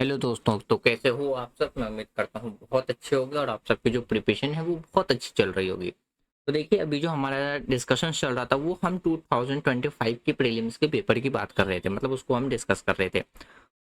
Hello दोस्तों, तो कैसे हो आप सब। मैं उम्मीद करता हूँ बहुत अच्छे होंगे और आप सबकी जो प्रिपरेशन है वो बहुत अच्छी चल रही होगी। तो देखिए, अभी जो हमारा डिस्कशन चल रहा था वो हम 2025 की प्रीलिम्स के पेपर की बात कर रहे थे, मतलब उसको हम डिस्कस कर रहे थे।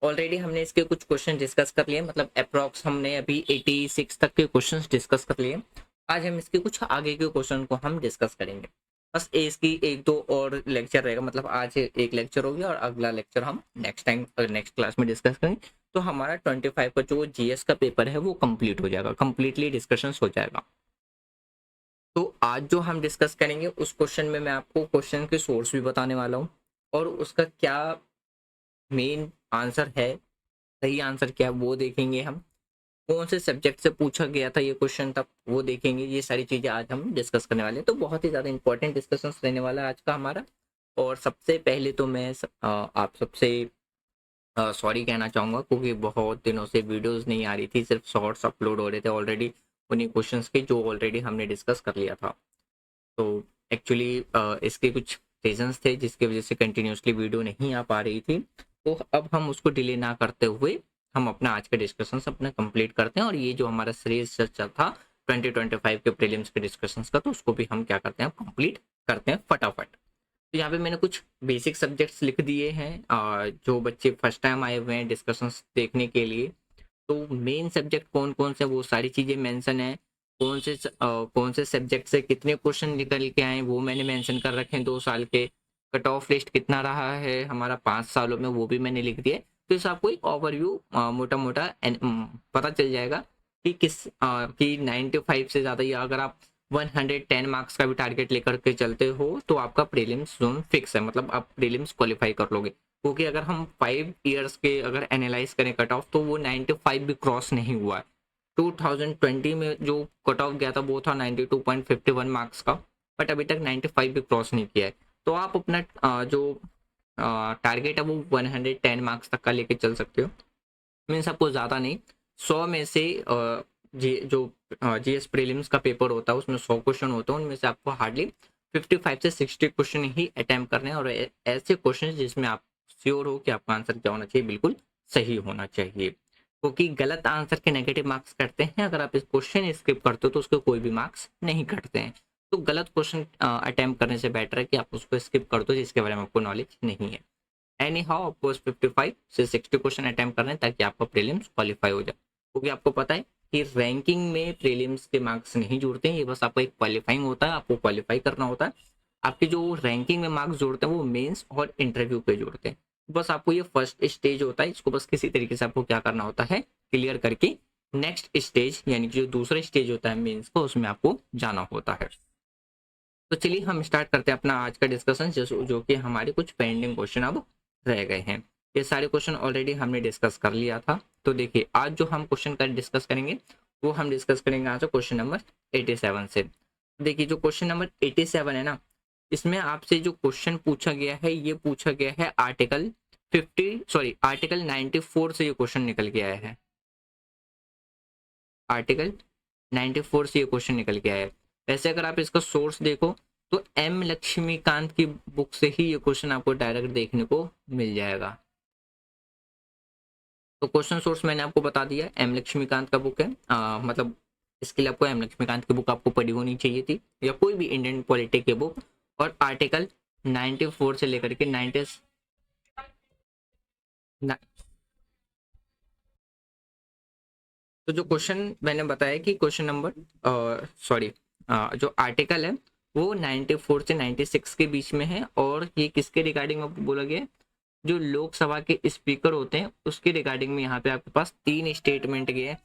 ऑलरेडी हमने इसके कुछ क्वेश्चन डिस्कस कर लिए, मतलब अप्रॉक्स हमने अभी 86 तक के क्वेश्चंस डिस्कस कर लिए। आज हम इसके कुछ आगे के क्वेश्चन को हम डिस्कस करेंगे। बस इसकी एक दो और लेक्चर रहेगा, मतलब आज एक लेक्चर हो गया और अगला लेक्चर हम नेक्स्ट टाइम नेक्स्ट क्लास में डिस्कस करेंगे। तो हमारा 25 का जो जीएस का पेपर है वो कंप्लीट हो जाएगा, कंप्लीटली डिस्कशन हो जाएगा। तो आज जो हम डिस्कस करेंगे उस क्वेश्चन में मैं आपको क्वेश्चन के सोर्स भी बताने वाला हूँ और उसका क्या मेन आंसर है, सही आंसर क्या है वो देखेंगे हम। कौन से सब्जेक्ट से पूछा गया था ये क्वेश्चन तक वो देखेंगे। ये सारी चीजें आज हम डिस्कस करने वाले हैं, तो बहुत ही ज्यादा इंपॉर्टेंट डिस्कशन रहने वाला है आज का हमारा। और सबसे पहले तो मैं आप सबसे सॉरी कहना चाहूँगा, क्योंकि बहुत दिनों से वीडियोस नहीं आ रही थी, सिर्फ शॉर्ट्स अपलोड हो रहे थे ऑलरेडी उन्हीं क्वेश्चंस के जो ऑलरेडी हमने डिस्कस कर लिया था। तो एक्चुअली इसके कुछ रीजंस थे जिसकी वजह से कंटिन्यूसली वीडियो नहीं आ पा रही थी। तो अब हम उसको डिले ना करते हुए हम अपना आज का डिस्कशन अपना कंप्लीट करते हैं, और ये जो हमारा सीरीज चल था 2025 के प्रीलिम्स के डिस्कशंस का, तो उसको भी हम क्या करते हैं, कंप्लीट करते हैं फटाफट। तो यहाँ पे मैंने कुछ बेसिक सब्जेक्ट्स लिख दिए हैं, जो बच्चे फर्स्ट टाइम आए हुए हैं डिस्कशंस देखने के लिए। तो मेन सब्जेक्ट कौन कौन से वो सारी चीज़ें मेंशन है। कौन से सब्जेक्ट से कितने क्वेश्चन निकल के आए वो मैंने मेंशन कर रखे हैं 2 साल के। कट ऑफ लिस्ट कितना रहा है हमारा 5 सालों में वो भी मैंने लिख दिया है। तो इस आपको एक ओवरव्यू मोटा मोटा पता चल जाएगा कि कि 95 से ज़्यादा, या अगर आप 110 मार्क्स का भी टारगेट लेकर के चलते हो तो आपका प्रीलिम्स जोन फिक्स है, मतलब आप प्रीलिम्स क्वालिफाई कर लोगे। क्योंकि अगर हम 5 ईयर्स के अगर एनालाइज करें कट ऑफ, तो वो 95 भी क्रॉस नहीं हुआ है। 2020 में जो कट ऑफ गया था वो था 92.51 मार्क्स का, बट अभी तक 95 भी क्रॉस नहीं किया है। तो आप अपना जो टारगेट है वो 110 मार्क्स तक का लेके चल सकते हो। मीन्स आपको ज़्यादा नहीं, 100 में से जो जीएस प्रीलिम्स का पेपर होता है उसमें 100 क्वेश्चन होते हैं, उनमें से आपको हार्डली 55 से 60 क्वेश्चन ही अटेम्प्ट करने हैं, और ऐसे क्वेश्चन जिसमें आप श्योर हो कि आपका आंसर क्या होना चाहिए, बिल्कुल सही होना चाहिए। क्योंकि गलत आंसर के नेगेटिव मार्क्स कटते हैं, अगर आप इस क्वेश्चन स्किप करते हो तो उसके कोई भी मार्क्स नहीं कटते हैं। तो गलत क्वेश्चन अटेम्प्ट करने से बेटर है कि आप उसको स्किप कर दो जिसके बारे में आपको नॉलेज नहीं है। एनी हाउ आपको 55 से 60 क्वेश्चन अटेम्प्ट करने हैं ताकि आपका प्रीलिम्स क्वालिफाई हो जाए। क्योंकि आपको पता है कि रैंकिंग में प्रीलिम्स के मार्क्स नहीं जुड़ते हैं, ये बस आपका एक क्वालिफाइंग होता है, आपको क्वालिफाई करना होता है। आपके जो रैंकिंग में मार्क्स जुड़ते हैं वो मेंस और इंटरव्यू पे जुड़ते हैं। बस आपको ये फर्स्ट स्टेज होता है, इसको बस किसी तरीके से आपको क्या करना होता है, क्लियर करके नेक्स्ट स्टेज यानी कि जो दूसरा स्टेज होता है मेंस का, उसमें आपको जाना होता है। तो चलिए हम स्टार्ट करते हैं अपना आज का डिस्कशन, जो कि हमारे कुछ पेंडिंग क्वेश्चन अब रह गए हैं। ये सारे क्वेश्चन ऑलरेडी हमने डिस्कस कर लिया था। तो देखिए, आज जो हम क्वेश्चन का डिस्कस करेंगे वो हम डिस्कस करेंगे आज क्वेश्चन नंबर 87 से। देखिए, जो क्वेश्चन नंबर 87 है ना, इसमें आपसे जो क्वेश्चन पूछा गया है ये पूछा गया है आर्टिकल 94 से ये क्वेश्चन निकल के आया है। आर्टिकल 94 से ये क्वेश्चन निकल के आया है। वैसे अगर आप इसका सोर्स देखो तो एम लक्ष्मीकांत की बुक से ही ये क्वेश्चन आपको डायरेक्ट देखने को मिल जाएगा। तो क्वेश्चन सोर्स मैंने आपको बता दिया, एम लक्ष्मीकांत का बुक है। मतलब इसके लिए आपको एम लक्ष्मीकांत की बुक आपको पढ़ी होनी चाहिए थी, या कोई भी इंडियन पॉलिटिक की बुक। और आर्टिकल 94 से लेकर के 90 तो जो क्वेश्चन मैंने बताया कि क्वेश्चन नंबर सॉरी जो आर्टिकल है वो 94 से 96 के बीच में है, और ये किसके रिगार्डिंग में बोला गया है, जो लोकसभा के स्पीकर होते हैं उसके रिगार्डिंग में। यहाँ पे आपके पास 3 स्टेटमेंट गए,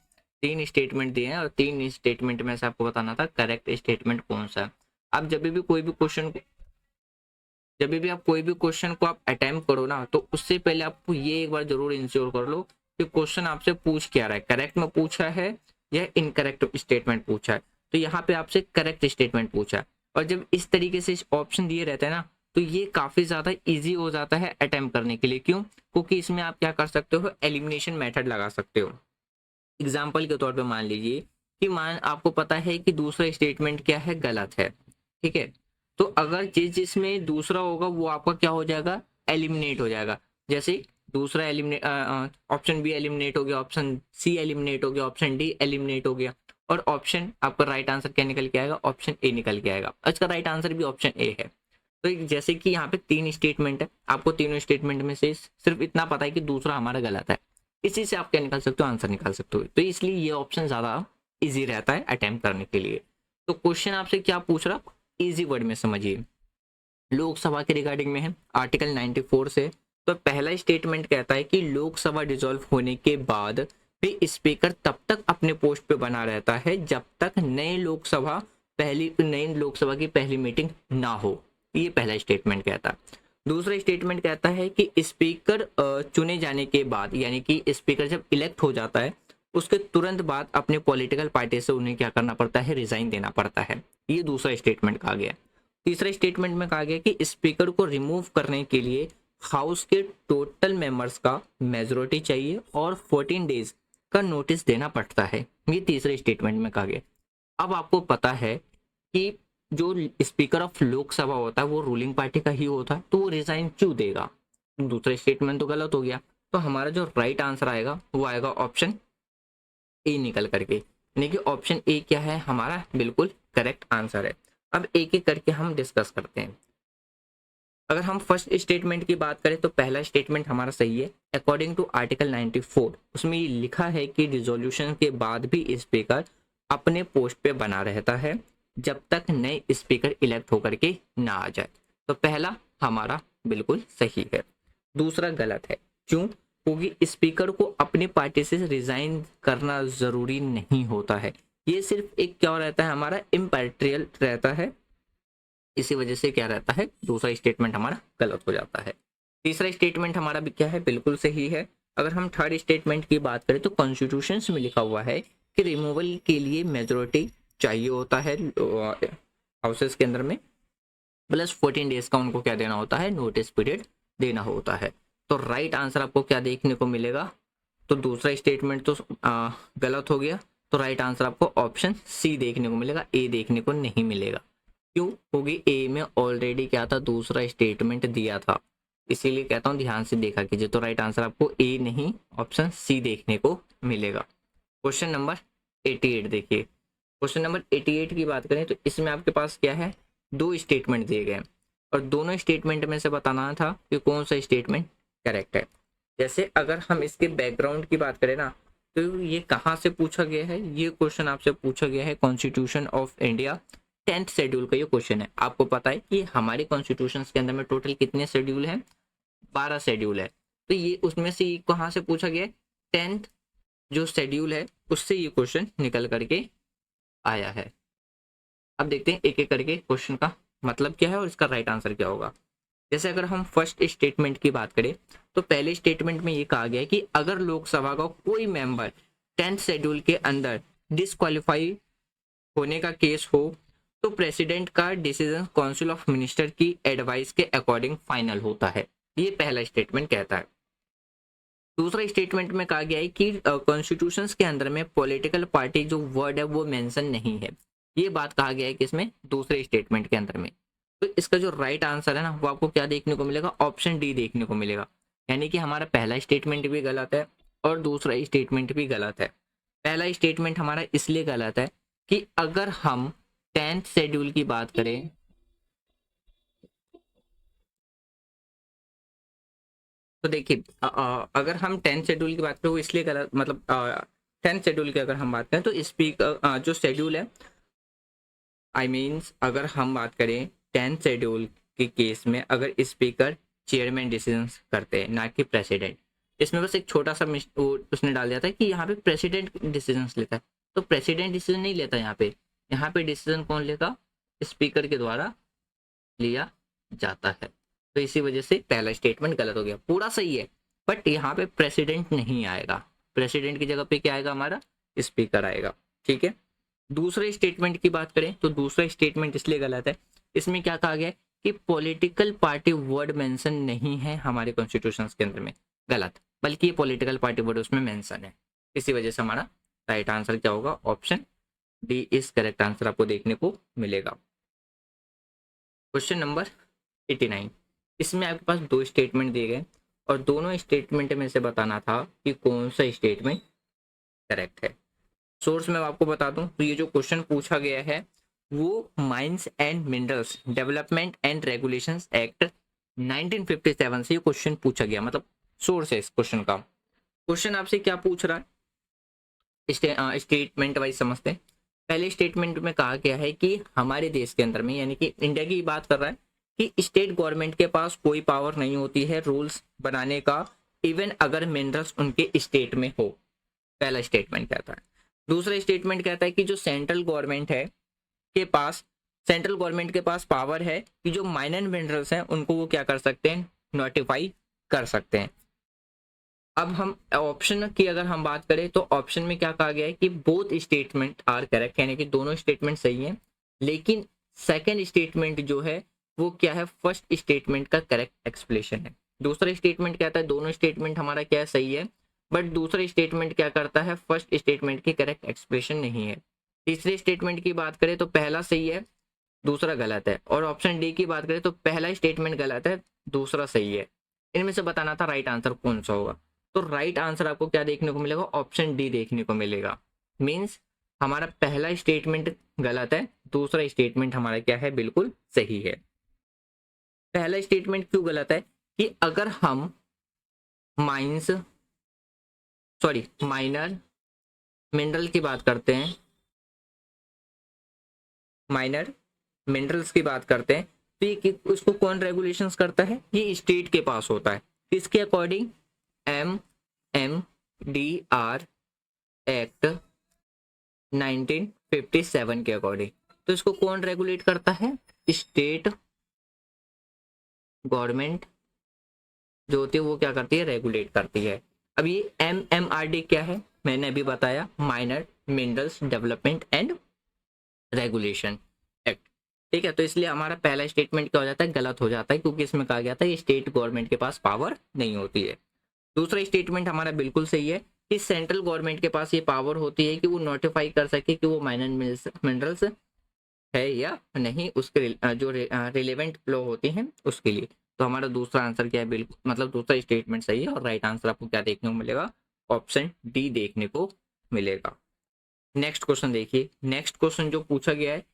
3 स्टेटमेंट दिए हैं, और 3 स्टेटमेंट में से आपको बताना था करेक्ट स्टेटमेंट कौन सा है। आप जब भी आप कोई भी क्वेश्चन को आप अटेम्प्ट करो ना, तो उससे पहले आपको ये एक बार जरूर इंश्योर कर लो कि क्वेश्चन आपसे पूछ क्या रहा है, करेक्ट में पूछा है या इनकरेक्ट स्टेटमेंट पूछा है। तो यहाँ पे आपसे करेक्ट स्टेटमेंट पूछा है, और जब इस तरीके से ऑप्शन दिए रहते हैं ना, तो ये काफी ज्यादा इजी हो जाता है अटेम्प्ट करने के लिए। क्यों? क्योंकि इसमें आप क्या कर सकते हो, एलिमिनेशन मेथड लगा सकते हो। एग्जाम्पल के तौर पे मान लीजिए कि मान आपको पता है कि दूसरा स्टेटमेंट क्या है, गलत है, ठीक है। तो अगर जिसमें दूसरा होगा वो आपका क्या हो जाएगा, एलिमिनेट हो जाएगा। जैसे दूसरा एलिमिनेट, ऑप्शन बी एलिमिनेट हो गया, ऑप्शन सी एलिमिनेट हो गया, ऑप्शन डी एलिमिनेट हो गया, और ऑप्शन आपका राइट आंसर क्या निकल के आएगा, ऑप्शन ए निकल के आएगा। इसका राइट आंसर भी ऑप्शन ए है। तो जैसे कि यहाँ पे 3 स्टेटमेंट है, आपको तीनों स्टेटमेंट में से सिर्फ इतना पता है कि दूसरा हमारा गलत है, इसी से आप क्या निकाल सकते हो, आंसर निकाल सकते हो। तो इसलिए ये ऑप्शन ज्यादा इजी रहता है अटेम्प्ट करने के लिए। तो क्वेश्चन आपसे क्या पूछ रहा, इजी वर्ड में समझिए, लोकसभा के रिगार्डिंग में है, आर्टिकल 94 से। तो पहला स्टेटमेंट कहता है कि लोकसभा डिसॉल्व होने के बाद भी स्पीकर तब तक अपने पोस्ट पे बना रहता है जब तक नई लोकसभा की पहली मीटिंग ना हो। ये पहला स्टेटमेंट कहता है। दूसरा स्टेटमेंट कहता है कि स्पीकर चुने जाने के बाद, यानी कि स्पीकर जब इलेक्ट हो जाता है उसके तुरंत बाद अपने पॉलिटिकल पार्टी से उन्हें क्या करना पड़ता है, रिजाइन देना पड़ता है। ये दूसरा स्टेटमेंट कहा गया। तीसरे स्टेटमेंट में कहा गया कि स्पीकर को रिमूव करने के लिए हाउस के टोटल मेंबर्स का मेजोरिटी चाहिए और 14 डेज का नोटिस देना पड़ता है। ये तीसरे स्टेटमेंट में कहा गया। अब आपको पता है कि जो स्पीकर ऑफ लोकसभा होता है वो रूलिंग पार्टी का ही होता है, तो वो रिजाइन क्यों देगा। दूसरा स्टेटमेंट तो गलत हो गया। तो हमारा जो राइट आंसर आएगा वो आएगा ऑप्शन ए निकल करके, यानी कि ऑप्शन ए क्या है हमारा बिल्कुल करेक्ट आंसर है। अब एक एक करके हम डिस्कस करते हैं। अगर हम फर्स्ट स्टेटमेंट की बात करें तो पहला स्टेटमेंट हमारा सही है। अकॉर्डिंग टू आर्टिकल 94 उसमें ये लिखा है कि रिजोल्यूशन के बाद भी स्पीकर अपने पोस्ट पे बना रहता है जब तक नए स्पीकर इलेक्ट होकर के ना आ जाए। तो पहला हमारा बिल्कुल सही है। दूसरा गलत है। क्यों? क्योंकि स्पीकर को अपनी पार्टी से रिजाइन करना जरूरी नहीं होता है। ये सिर्फ एक क्या रहता है, हमारा इम्पेरियल रहता है। इसी वजह से क्या रहता है, दूसरा स्टेटमेंट हमारा गलत हो जाता है। तीसरा स्टेटमेंट हमारा भी क्या है, बिल्कुल सही है। अगर हम थर्ड स्टेटमेंट की बात करें तो कॉन्स्टिट्यूशन में लिखा हुआ है कि रिमूवल के लिए मेजोरिटी चाहिए होता है हाउसेस के अंदर में, प्लस 14 डेज का उनको क्या देना होता है, नोटिस पीरियड देना होता है। तो राइट आंसर आपको क्या देखने को मिलेगा, तो दूसरा स्टेटमेंट तो गलत हो गया। तो राइट आंसर आपको ऑप्शन सी देखने को मिलेगा, ए देखने को नहीं मिलेगा। क्यों? क्योंकि ए में ऑलरेडी क्या था, दूसरा स्टेटमेंट दिया था, इसीलिए कहता हूँ ध्यान से देखा कीजिए। तो राइट आंसर आपको ए नहीं ऑप्शन सी देखने को मिलेगा। क्वेश्चन नंबर 88 देखिए। क्वेश्चन नंबर 88 की बात करें तो इसमें आपके पास क्या है, 2 स्टेटमेंट दिए गए और दोनों स्टेटमेंट में से बताना था कि कौन सा स्टेटमेंट करेक्ट है। जैसे अगर हम इसके बैकग्राउंड की बात करें ना, तो ये कहाँ से पूछा गया है, ये क्वेश्चन आपसे पूछा गया है constitution of India 10th schedule का ये क्वेश्चन है। आपको पता है कि हमारे कॉन्स्टिट्यूशन के अंदर में टोटल कितने शेड्यूल हैं, 12 शेड्यूल है। तो ये उसमें से कहाँ से पूछा गया है, 10th जो शेड्यूल है उससे ये क्वेश्चन निकल करके आया है। अब देखते हैं एक एक करके क्वेश्चन का मतलब क्या है और इसका राइट आंसर क्या होगा। जैसे अगर हम फर्स्ट स्टेटमेंट की बात करें तो पहले स्टेटमेंट में ये कहा गया है कि अगर लोकसभा का कोई मेंबर 10th शेड्यूल के अंदर डिसक्वालीफाई होने का केस हो तो प्रेसिडेंट का डिसीजन काउंसिल ऑफ मिनिस्टर की एडवाइस के अकॉर्डिंग फाइनल होता है। ये पहला स्टेटमेंट कहता है। दूसरा स्टेटमेंट में कहा गया है कि कॉन्स्टिट्यूशन के अंदर में पॉलिटिकल पार्टी जो वर्ड है वो मेंशन नहीं है। ये बात कहा गया है कि इसमें दूसरे स्टेटमेंट के अंदर में। तो इसका जो राइट आंसर है ना वो आपको क्या देखने को मिलेगा, ऑप्शन डी देखने को मिलेगा। यानी कि हमारा पहला स्टेटमेंट भी गलत है और दूसरा स्टेटमेंट भी गलत है। पहला स्टेटमेंट हमारा इसलिए गलत है कि अगर हम 10th शेड्यूल की बात करें, तो देखिए अगर हम 10th शेड्यूल की बात करें वो इसलिए गलत, मतलब 10th शेड्यूल की अगर हम बात करें तो स्पीकर जो शेड्यूल है, आई मीन्स अगर हम बात करें 10th शेड्यूल के केस में अगर स्पीकर चेयरमैन डिसीजन करते हैं ना कि प्रेसिडेंट, इसमें बस एक छोटा सा उसने डाल दिया था कि यहाँ पे प्रेसिडेंट डिसीजन लेता है। तो प्रेसिडेंट डिसीजन नहीं लेता यहाँ पे डिसीजन कौन लेता, स्पीकर के द्वारा लिया जाता है। तो इसी वजह से पहला स्टेटमेंट गलत हो गया। पूरा सही है बट यहाँ पे प्रेसिडेंट नहीं आएगा, प्रेसिडेंट की जगह पे क्या आएगा, हमारा स्पीकर आएगा। ठीक है। दूसरे स्टेटमेंट की बात करें तो दूसरा स्टेटमेंट इसलिए गलत है, इसमें क्या कहा गया है कि पॉलिटिकल पार्टी वर्ड मेंशन नहीं है हमारे कॉन्स्टिट्यूशन के अंदर में, गलत, बल्कि ये पॉलिटिकल पार्टी वर्ड उसमें मेंशन है। इसी वजह से हमारा राइट आंसर क्या होगा, option D is correct answer आपको देखने को मिलेगा। क्वेश्चन नंबर 89, इसमें आपके पास 2 स्टेटमेंट दिए गए और दोनों स्टेटमेंट में से बताना था कि कौन सा स्टेटमेंट करेक्ट है। सोर्स में आपको बता दूं तो ये जो क्वेश्चन पूछा गया है वो mines and minerals development and regulations act 1957 से ये क्वेश्चन पूछा गया, मतलब सोर्स है इस क्वेश्चन का। क्वेश्चन आपसे क्या पूछ रहा है, स्टेटमेंट वाइज समझते हैं। पहले स्टेटमेंट में कहा गया है कि हमारे देश के अंदर में, यानी कि इंडिया की बात कर रहा है, कि स्टेट गवर्नमेंट के पास कोई पावर नहीं होती है रूल्स बनाने का, इवन अगर मिनरल्स उनके स्टेट में हो। पहला स्टेटमेंट कहता है। दूसरा स्टेटमेंट कहता है कि जो सेंट्रल गवर्नमेंट के पास पावर है कि जो माइनर मिनरल्स हैं उनको वो क्या कर सकते हैं, नोटिफाई कर सकते हैं। अब हम ऑप्शन की अगर हम बात करें तो ऑप्शन में क्या कहा गया है कि बोथ स्टेटमेंट आर करेक्ट, यानी कि दोनों स्टेटमेंट सही हैं, लेकिन सेकंड स्टेटमेंट जो है वो क्या है, फर्स्ट स्टेटमेंट का करेक्ट एक्सप्लेनेशन है। दूसरा स्टेटमेंट कहता है दोनों स्टेटमेंट हमारा क्या है, सही है, बट दूसरा स्टेटमेंट क्या करता है, फर्स्ट स्टेटमेंट की करेक्ट एक्सप्लेनेशन नहीं है। तीसरे स्टेटमेंट की बात करें तो पहला सही है, दूसरा गलत है, और ऑप्शन डी की बात करें तो पहला स्टेटमेंट गलत है, दूसरा सही है। इनमें से बताना था राइट आंसर कौन सा होगा। तो राइट आंसर आपको क्या देखने को मिलेगा, ऑप्शन डी देखने को मिलेगा। मींस हमारा पहला स्टेटमेंट गलत है, दूसरा स्टेटमेंट हमारा क्या है, बिल्कुल सही है। पहला स्टेटमेंट क्यों गलत है कि अगर हम माइनर मिनरल की बात करते हैं, माइनर मिनरल्स की बात करते हैं, तो ये उसको कौन रेगुलेशंस करता है, ये स्टेट के पास होता है। किसके अकॉर्डिंग, MMDR एक्ट 1957 के अकॉर्डिंग। तो इसको कौन रेगुलेट करता है, स्टेट गवर्नमेंट जो होती है वो क्या करती है, रेगुलेट करती है। अब ये MMRD क्या है, मैंने अभी बताया, minor minerals development and regulation act. ठीक है, तो इसलिए हमारा पहला स्टेटमेंट क्या हो जाता है, गलत हो जाता है, क्योंकि इसमें कहा गया था ये स्टेट गवर्नमेंट के पास पावर नहीं होती है। दूसरा स्टेटमेंट हमारा बिल्कुल सही है कि सेंट्रल गवर्नमेंट के पास ये पावर होती है कि वो नोटिफाई कर सके कि वो माइनर मिनरल्स है या नहीं, उसके जो रिलेवेंट लॉ होती हैं उसके लिए। तो हमारा दूसरा आंसर क्या है, बिल्कुल मतलब दूसरा स्टेटमेंट सही है, और राइट आंसर आपको क्या देखने को मिलेगा, ऑप्शन डी देखने को मिलेगा। नेक्स्ट क्वेश्चन देखिए। नेक्स्ट क्वेश्चन जो पूछा गया है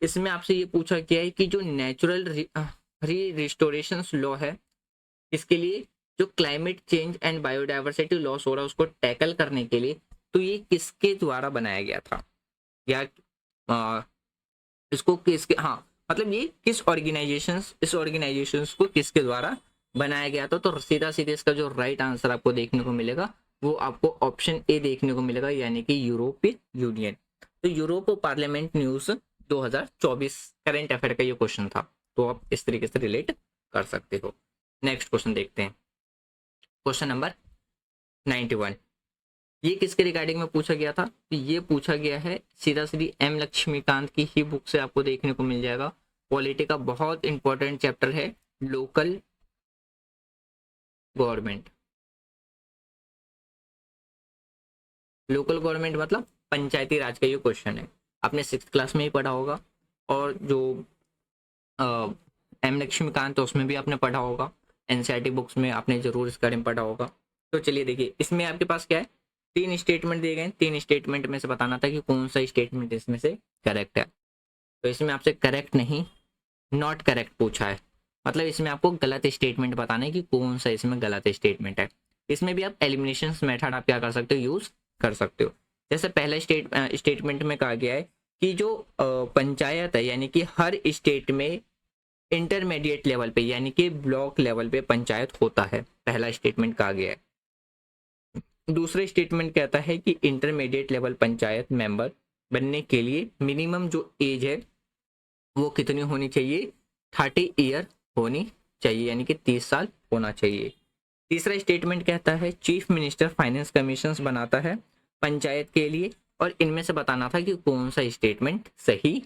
इसमें आपसे ये पूछा गया है कि जो नेचुरल रिस्टोरेशन लॉ है, इसके लिए जो climate change and biodiversity loss हो रहा है उसको टैकल करने के लिए, तो ये किसके द्वारा बनाया गया था, या इसको किसके, हाँ मतलब ये किस ऑर्गेनाइजेशंस को किसके द्वारा बनाया गया था। तो सीधा सीधा इसका जो राइट आंसर आपको देखने को मिलेगा वो आपको ऑप्शन ए देखने को मिलेगा, यानी कि यूरोपीय यूनियन। तो Europe parliament news 2024 current affair का ये क्वेश्चन था, तो आप इस तरीके से रिलेट कर सकते हो। नेक्स्ट क्वेश्चन देखते हैं, क्वेश्चन नंबर 91। ये किसके रिगार्डिंग में पूछा गया था, तो ये पूछा गया है सीधा सीधी एम लक्ष्मीकांत की ही बुक से आपको देखने को मिल जाएगा। पॉलिटी का बहुत इंपॉर्टेंट चैप्टर है लोकल गवर्नमेंट। लोकल गवर्नमेंट मतलब पंचायती राज का ये क्वेश्चन है, आपने 6th क्लास में ही पढ़ा होगा, और जो एम लक्ष्मीकांत है उसमें भी आपने पढ़ा होगा, एनसीईआरटी बुक्स में आपने जरूर इसके बारे में पढ़ा होगा। तो चलिए देखिए, इसमें आपके पास क्या है, 3 स्टेटमेंट दिए गए, 3 स्टेटमेंट में से बताना था कि कौन सा स्टेटमेंट इसमें से करेक्ट है। तो इसमें आपसे करेक्ट नहीं, नॉट करेक्ट पूछा है, मतलब इसमें आपको गलत स्टेटमेंट बताना है कि कौन सा इसमें गलत स्टेटमेंट है। इसमें भी आप एलिमिनेशन मेथड आप क्या कर सकते हो, यूज कर सकते हो। जैसे पहले स्टेटमेंट में कहा गया है कि जो पंचायत है, यानी कि हर स्टेट में इंटरमीडिएट लेवल पे यानी कि ब्लॉक लेवल पे पंचायत होता है, पहला स्टेटमेंट कहा गया है। दूसरा स्टेटमेंट कहता है कि इंटरमीडिएट लेवल पंचायत मेंबर बनने के लिए मिनिमम जो एज है वो कितनी होनी चाहिए, 30 ईयर होनी चाहिए, यानी कि 30 साल होना चाहिए। तीसरा स्टेटमेंट कहता है चीफ मिनिस्टर फाइनेंस कमीशन बनाता है पंचायत के लिए, और इनमें से बताना था कि कौन सा स्टेटमेंट सही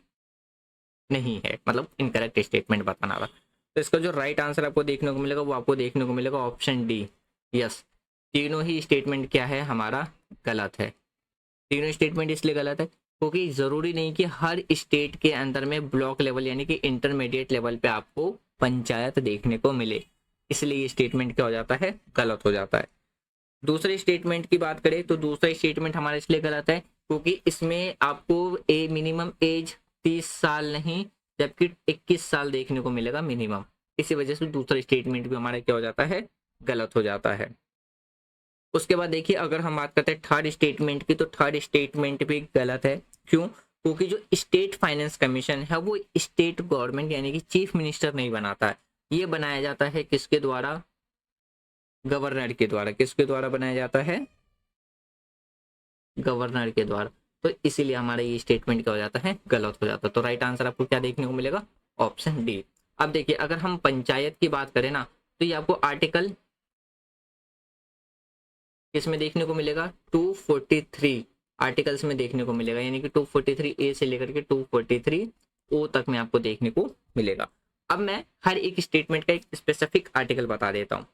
नहीं है, मतलब इनकरेक्ट स्टेटमेंट बताना था। तो इसका जो राइट आंसर आपको देखने को मिलेगा वो आपको देखने को मिलेगा ऑप्शन डी, यस। तीनों ही स्टेटमेंट क्या है, हमारा गलत है। तीनों स्टेटमेंट इसलिए गलत है क्योंकि जरूरी नहीं कि हर स्टेट के अंदर में ब्लॉक लेवल यानी कि इंटरमीडिएट लेवल पे आपको पंचायत देखने को मिले। इसलिए ये स्टेटमेंट क्या हो जाता है, गलत हो जाता है। दूसरे स्टेटमेंट की बात करें तो दूसरा स्टेटमेंट हमारा इसलिए गलत है क्योंकि इसमें आपको ए मिनिमम एज 30 साल नहीं जबकि 21 साल देखने को मिलेगा मिनिमम। इसी वजह से दूसरा स्टेटमेंट भी हमारा क्या हो जाता है, गलत हो जाता है। उसके बाद देखिए अगर हम बात करते हैं थर्ड स्टेटमेंट की, तो थर्ड स्टेटमेंट भी गलत है। क्यों? क्योंकि जो स्टेट फाइनेंस कमीशन है वो स्टेट गवर्नमेंट यानी कि चीफ मिनिस्टर नहीं बनाता है, ये बनाया जाता है किसके द्वारा, गवर्नर के द्वारा। किसके द्वारा बनाया जाता है, गवर्नर के द्वारा। तो इसीलिए हमारा ये स्टेटमेंट क्या हो जाता है, गलत हो जाता है। तो राइट आंसर आपको क्या देखने को मिलेगा, ऑप्शन डी। अब देखिए अगर हम पंचायत की बात करें ना, तो ये आपको आर्टिकल किसमें देखने को मिलेगा, 243 आर्टिकल्स में देखने को मिलेगा, यानी कि 243 ए से लेकर के 243 ओ तक में आपको देखने को मिलेगा। अब मैं हर एक स्टेटमेंट का एक स्पेसिफिक आर्टिकल बता देता हूँ।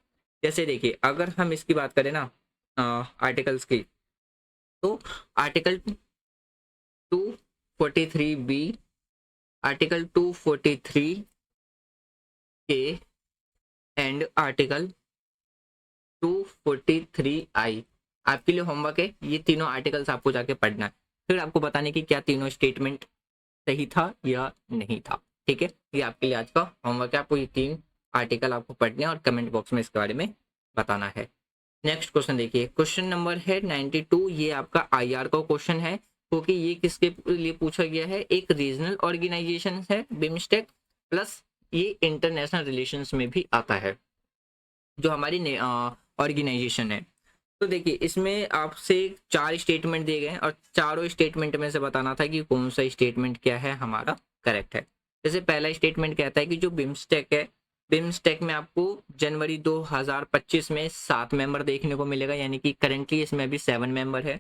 जैसे देखिए अगर हम इसकी बात करें ना आर्टिकल्स की, तो आर्टिकल 243 बी, आर्टिकल 243 के एंड आर्टिकल 243 आई आपके लिए होमवर्क है। ये तीनों आर्टिकल्स आपको जाके पढ़ना है, फिर आपको बताने की क्या तीनों स्टेटमेंट सही था या नहीं था। ठीक है, ये आपके लिए आज का होमवर्क है। आपको ये 3 आर्टिकल आपको पढ़ने और कमेंट बॉक्स में इसके बारे में बताना है। नेक्स्ट क्वेश्चन देखिए, क्वेश्चन नंबर है 92। ये आपका आईआर का क्वेश्चन है क्योंकि ये किसके लिए पूछा गया है, एक रीजनल ऑर्गेनाइजेशन है बिमस्टेक, प्लस ये इंटरनेशनल रिलेशंस में भी आता है जो हमारी ऑर्गेनाइजेशन है। तो देखिए इसमें आपसे 4 स्टेटमेंट दिए गए हैं और चारों स्टेटमेंट में से बताना था कि कौन सा स्टेटमेंट क्या है हमारा करेक्ट है। जैसे पहला स्टेटमेंट कहता है कि जो बिम्स्टेक है, बिम्स्टेक में आपको जनवरी 2025 में 7 मेंबर देखने को मिलेगा, यानी कि करेंटली इसमें अभी 7 मेंबर है।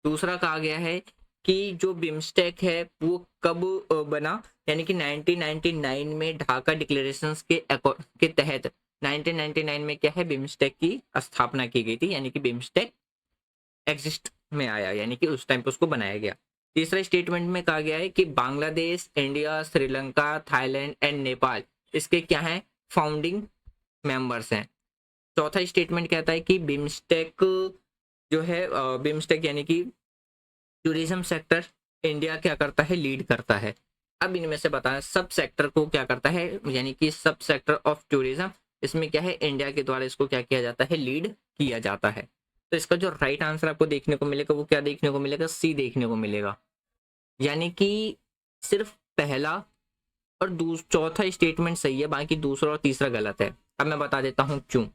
दूसरा कहा गया है कि जो बिम्स्टेक है वो कब बना, यानी कि 1999 में ढाका डिक्लेरेशंस के तहत 1999 में क्या है, बिम्स्टेक की स्थापना की गई थी, यानी कि बिम्स्टेक एग्जिस्ट में आया, यानी कि उस टाइम पे उसको बनाया गया। तीसरा स्टेटमेंट में कहा गया है कि Bangladesh, India, Sri Lanka, Thailand and Nepal इसके क्या है, फाउंडिंग मेंबर्स हैं। चौथा स्टेटमेंट कहता है कि बिम्स्टेक जो है बिम्स्टेक यानी कि टूरिज्म सेक्टर इंडिया क्या करता है, लीड करता है। अब इनमें से बताएं सब सेक्टर को क्या करता है, यानी कि सब सेक्टर ऑफ टूरिज्म इसमें क्या है, इंडिया के द्वारा इसको क्या किया जाता है, लीड किया जाता है। तो इसका जो राइट आंसर आपको देखने को मिलेगा वो क्या देखने को मिलेगा, सी देखने को मिलेगा। यानी कि सिर्फ पहला और चौथा स्टेटमेंट सही है, बाकी दूसरा और तीसरा गलत है। अब मैं बता देता हूँ क्यों।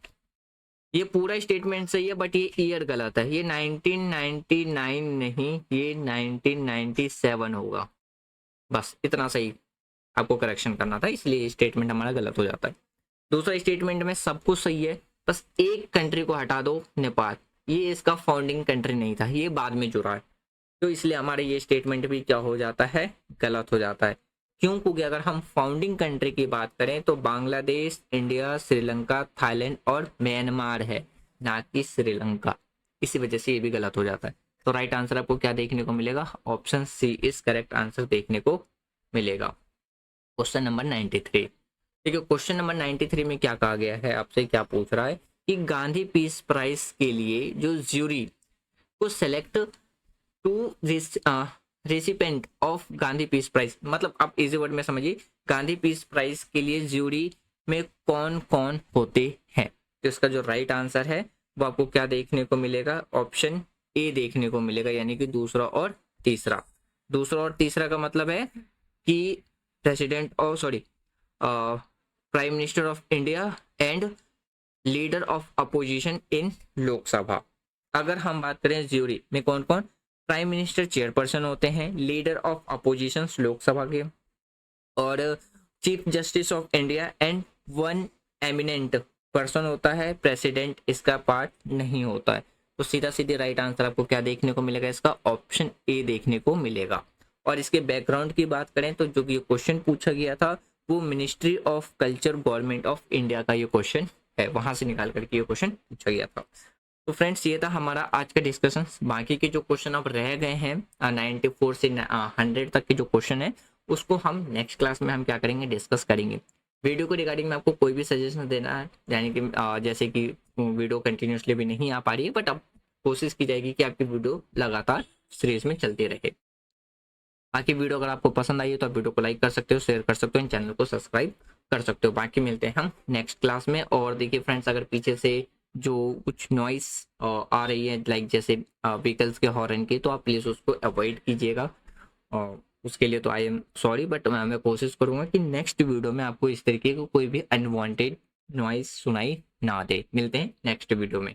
ये पूरा स्टेटमेंट सही है बट ये ईयर गलत है, ये 1999 नहीं, ये 1997 होगा। बस इतना सही आपको करेक्शन करना था, इसलिए ये स्टेटमेंट हमारा गलत हो जाता है। दूसरा स्टेटमेंट में सब कुछ सही है, बस एक कंट्री को हटा दो, नेपाल, ये इसका फाउंडिंग कंट्री नहीं था, ये बाद में जुड़ा है। तो इसलिए हमारे ये स्टेटमेंट भी क्या हो जाता है, गलत हो जाता है। क्यों? क्योंकि अगर हम फाउंडिंग कंट्री की बात करें तो बांग्लादेश, इंडिया, श्रीलंका, थाईलैंड और म्यांमार है, ना कि श्रीलंका। इसी वजह से ये भी गलत हो जाता है। तो राइट आंसर आपको क्या देखने को मिलेगा, option C is correct answer देखने को मिलेगा। Question number 93। ठीक है, क्वेश्चन नंबर 93 में क्या कहा गया है, आपसे क्या पूछ रहा है कि गांधी पीस प्राइज के लिए जो ज्यूरी को select to recipient of Gandhi peace prize, मतलब आप इजी वर्ड में समझिए, गांधी पीस प्राइज के लिए ज्यूरी में कौन कौन होते हैं। तो इसका जो राइट आंसर है वो आपको क्या देखने को मिलेगा, ऑप्शन ए देखने को मिलेगा, यानी कि दूसरा और तीसरा। दूसरा और तीसरा का मतलब है कि प्रेसिडेंट और prime minister of India and leader of opposition in Lok Sabha. अगर हम बात करें ज्यूरी में कौन कौन, प्राइम मिनिस्टर चेयरपर्सन होते हैं, लीडर ऑफ अपोजिशन लोकसभा के, और chief justice of India and one eminent person होता है, प्रेसिडेंट इसका पार्ट नहीं होता है। तो सीधा सीधे राइट आंसर आपको क्या देखने को मिलेगा, इसका ऑप्शन ए देखने को मिलेगा। और इसके बैकग्राउंड की बात करें तो जो ये क्वेश्चन पूछा गया था वो ministry of culture government of India का ये क्वेश्चन है, वहां से निकाल करके ये क्वेश्चन पूछा गया था। तो फ्रेंड्स ये था हमारा आज का डिस्कशन। बाकी के जो क्वेश्चन अब रह गए हैं 94 से 100 तक के जो क्वेश्चन है उसको हम नेक्स्ट क्लास में हम क्या करेंगे, डिस्कस करेंगे। वीडियो को रिगार्डिंग में आपको कोई भी सजेशन देना है, यानी कि जैसे कि वीडियो कंटिन्यूसली भी नहीं आ पा रही है, बट अब कोशिश की जाएगी कि आपकी वीडियो लगातार सीरीज में चलती रहे। बाकी वीडियो अगर आपको पसंद आई है तो आप वीडियो को लाइक कर सकते हो, शेयर कर सकते हो, चैनल को सब्सक्राइब कर सकते हो। बाकी मिलते हैं हम नेक्स्ट क्लास में। और देखिए फ्रेंड्स, अगर पीछे से जो कुछ नॉइस आ रही है, लाइक जैसे व्हीकल्स के हॉर्न की, तो आप प्लीज़ उसको अवॉइड कीजिएगा। और उसके लिए तो आई एम सॉरी, बट मैं कोशिश करूँगा कि नेक्स्ट वीडियो में आपको इस तरीके का कोई भी अनवांटेड नॉइस सुनाई ना दे। मिलते हैं नेक्स्ट वीडियो में।